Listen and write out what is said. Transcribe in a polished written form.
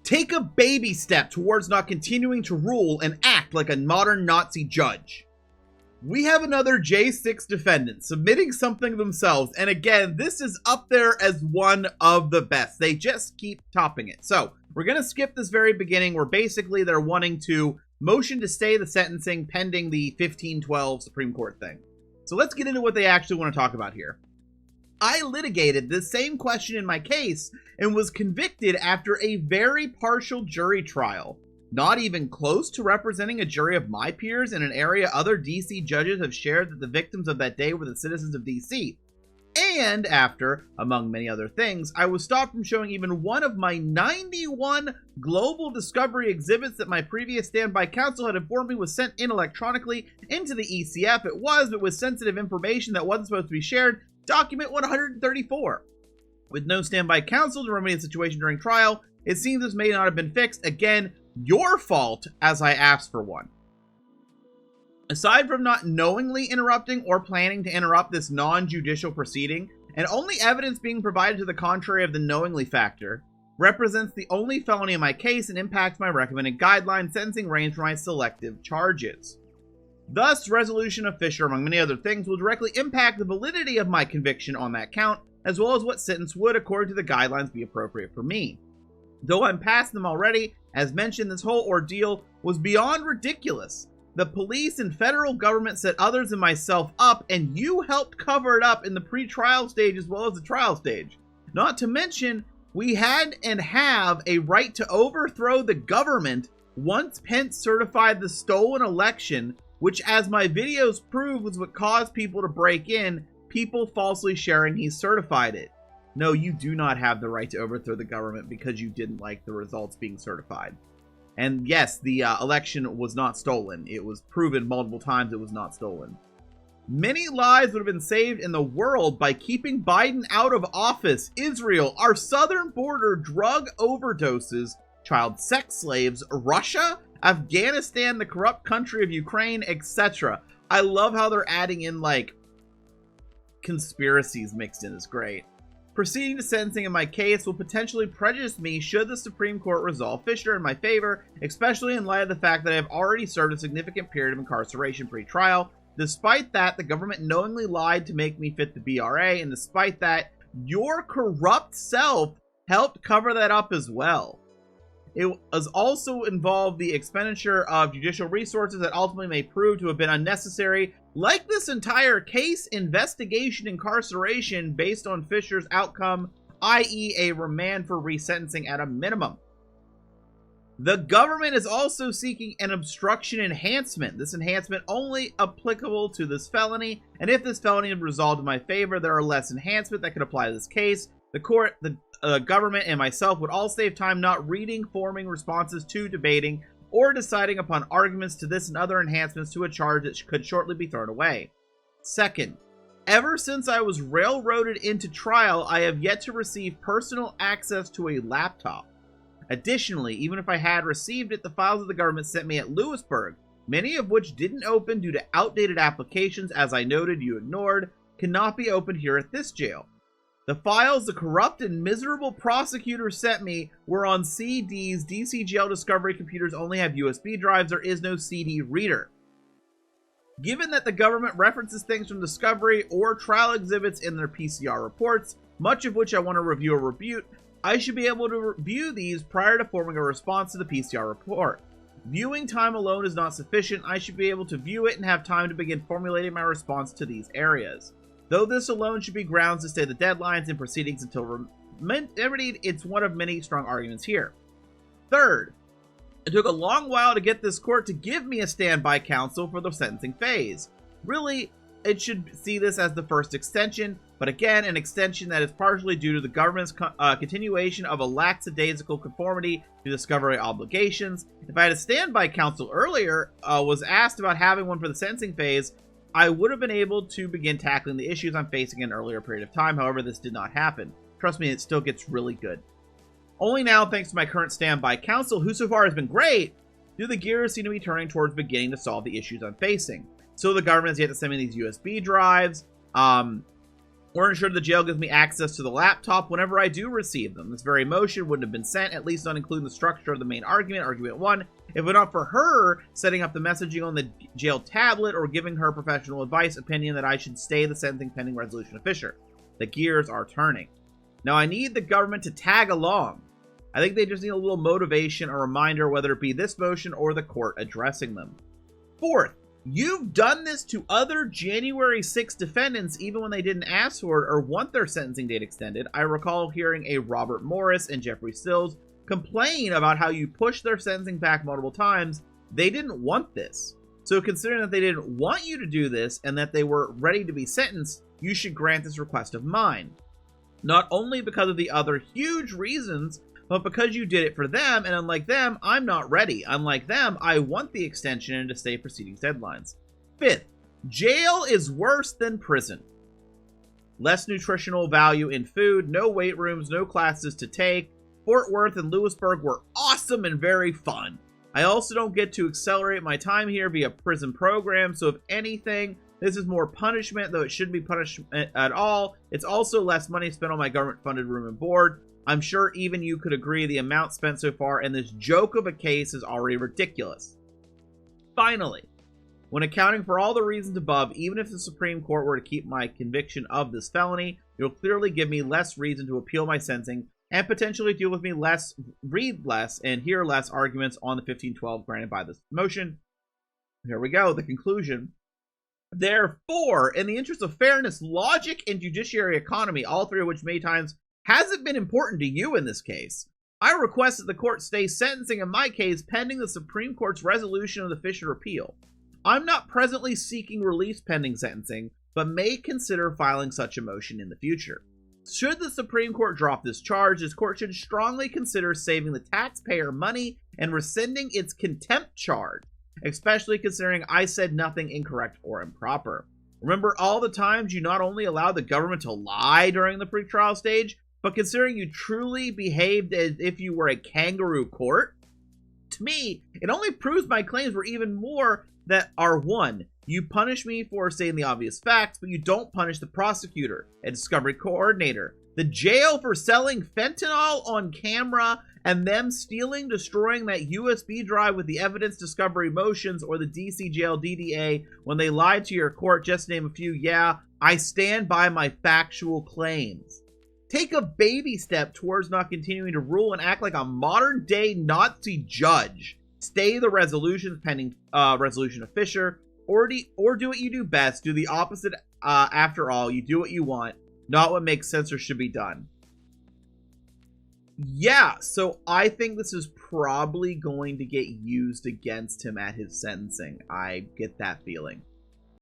Take a baby step towards not continuing to rule and act like a modern Nazi judge. We have another J6 defendant submitting something themselves, and again, this is up there as one of the best. They just keep topping it. So, we're going to skip this very beginning where basically they're wanting to motion to stay the sentencing pending the 1512 Supreme Court thing. So let's get into what they actually want to talk about here. I litigated this same question in my case and was convicted after a very partial jury trial. Not even close to representing a jury of my peers in an area other DC judges have shared that the victims of that day were the citizens of DC. And after, among many other things, I was stopped from showing even one of my 91 global discovery exhibits that my previous standby counsel had informed me was sent in electronically into the ECF. It was, but with sensitive information that wasn't supposed to be shared. Document 134. With no standby counsel to remedy the situation during trial, it seems this may not have been fixed. Again, your fault, as I asked for one. Aside from not knowingly interrupting or planning to interrupt this non-judicial proceeding, and only evidence being provided to the contrary of the knowingly factor, represents the only felony in my case and impacts my recommended guideline sentencing range for my selective charges. Thus, resolution of Fisher, among many other things, will directly impact the validity of my conviction on that count, as well as what sentence would, according to the guidelines, be appropriate for me. Though I'm past them already, as mentioned, this whole ordeal was beyond ridiculous. The police and federal government set others and myself up, and you helped cover it up in the pre-trial stage as well as the trial stage. Not to mention, we had and have a right to overthrow the government once Pence certified the stolen election, which, as my videos prove, was what caused people to break in, people falsely sharing he certified it. No, you do not have the right to overthrow the government because you didn't like the results being certified. And yes, the election was not stolen. It was proven multiple times it was not stolen. Many lives would have been saved in the world by keeping Biden out of office. Israel, our southern border, drug overdoses, child sex slaves, Russia, Afghanistan, the corrupt country of Ukraine, etc. I love how they're adding in, like, conspiracies mixed in. Is great. Proceeding to sentencing in my case will potentially prejudice me should the Supreme Court resolve Fisher in my favor, especially in light of the fact that I have already served a significant period of incarceration pre-trial. Despite that, the government knowingly lied to make me fit the BRA, and despite that, your corrupt self helped cover that up as well. It has also involved the expenditure of judicial resources that ultimately may prove to have been unnecessary, like this entire case, investigation, incarceration based on Fisher's outcome, i.e. a remand for resentencing at a minimum. The government is also seeking an obstruction enhancement. This enhancement only applicable to this felony, and if this felony is resolved in my favor, there are less enhancement that could apply to this case. The court, the government, and myself would all save time not reading, forming responses to, debating, or deciding upon arguments to this and other enhancements to a charge that could shortly be thrown away. Second, ever since I was railroaded into trial, I have yet to receive personal access to a laptop. Additionally, even if I had received it, the files of the government sent me at Lewisburg, many of which didn't open due to outdated applications, as I noted you ignored, cannot be opened here at this jail. The files the corrupt and miserable prosecutor sent me were on CDs. DC jail discovery computers only have USB drives. There is no CD reader. Given that the government references things from discovery or trial exhibits in their PCR reports, much of which I want to review or refute, I should be able to review these prior to forming a response to the PCR report. Viewing time alone is not sufficient. I should be able to view it and have time to begin formulating my response to these areas. Though this alone should be grounds to stay the deadlines and proceedings until remedied, it's one of many strong arguments here. Third, it took a long while to get this court to give me a standby counsel for the sentencing phase. Really, it should see this as the first extension, but again, an extension that is partially due to the government's continuation of a lackadaisical conformity to discovery obligations. If I had a standby counsel earlier, was asked about having one for the sentencing phase, I would have been able to begin tackling the issues I'm facing in an earlier period of time. However, this did not happen. Trust me, it still gets really good. Only now, thanks to my current standby counsel, who so far has been great, do the gears seem to be turning towards beginning to solve the issues I'm facing. So the government has yet to send me these USB drives. or ensure the jail gives me access to the laptop whenever I do receive them. This very motion wouldn't have been sent, at least not including the structure of the main argument, argument 1, if it not for her setting up the messaging on the jail tablet or giving her professional advice opinion that I should stay the sentencing pending resolution of Fisher. The gears are turning. Now I need the government to tag along. I think they just need a little motivation, a reminder, whether it be this motion or the court addressing them. Fourth, you've done this to other January 6 defendants even when they didn't ask for it or want their sentencing date extended. I recall hearing a Robert Morris and Jeffrey Stills complain about how you pushed their sentencing back multiple times. They didn't want this. So considering that they didn't want you to do this and that they were ready to be sentenced, you should grant this request of mine. Not only because of the other huge reasons, but because you did it for them, and unlike them, I'm not ready. Unlike them, I want the extension and to stay proceedings deadlines. Fifth, jail is worse than prison. Less nutritional value in food, no weight rooms, no classes to take. Fort Worth and Lewisburg were awesome and very fun. I also don't get to accelerate my time here via prison program, so if anything, this is more punishment, though it shouldn't be punishment at all. It's also less money spent on my government-funded room and board. I'm sure even you could agree the amount spent so far in this joke of a case is already ridiculous. Finally, when accounting for all the reasons above, even if the Supreme Court were to keep my conviction of this felony, it'll clearly give me less reason to appeal my sentencing and potentially deal with me less, read less, and hear less arguments on the 1512 granted by this motion. Here we go, the conclusion. Therefore, in the interest of fairness, logic, and judiciary economy, all three of which many times hasn't been important to you in this case, I request that the court stay sentencing in my case pending the Supreme Court's resolution of the Fisher appeal. I'm not presently seeking release pending sentencing, but may consider filing such a motion in the future. Should the Supreme Court drop this charge, this court should strongly consider saving the taxpayer money and rescinding its contempt charge, especially considering I said nothing incorrect or improper. Remember all the times you not only allowed the government to lie during the pretrial stage, but considering you truly behaved as if you were a kangaroo court? To me, it only proves my claims were even more that are one, you punish me for saying the obvious facts, but you don't punish the prosecutor and discovery coordinator, the jail for selling fentanyl on camera, and them stealing, destroying that USB drive with the evidence discovery motions, or the DC jail DDA when they lied to your court, just to name a few. Yeah, I stand by my factual claims. Take a baby step towards not continuing to rule and act like a modern day Nazi judge. Stay the resolutions pending resolution of Fisher, or do what you do best. Do the opposite. After all, you do what you want, not what makes sense or should be done. Yeah, so I think this is probably going to get used against him at his sentencing. I get that feeling.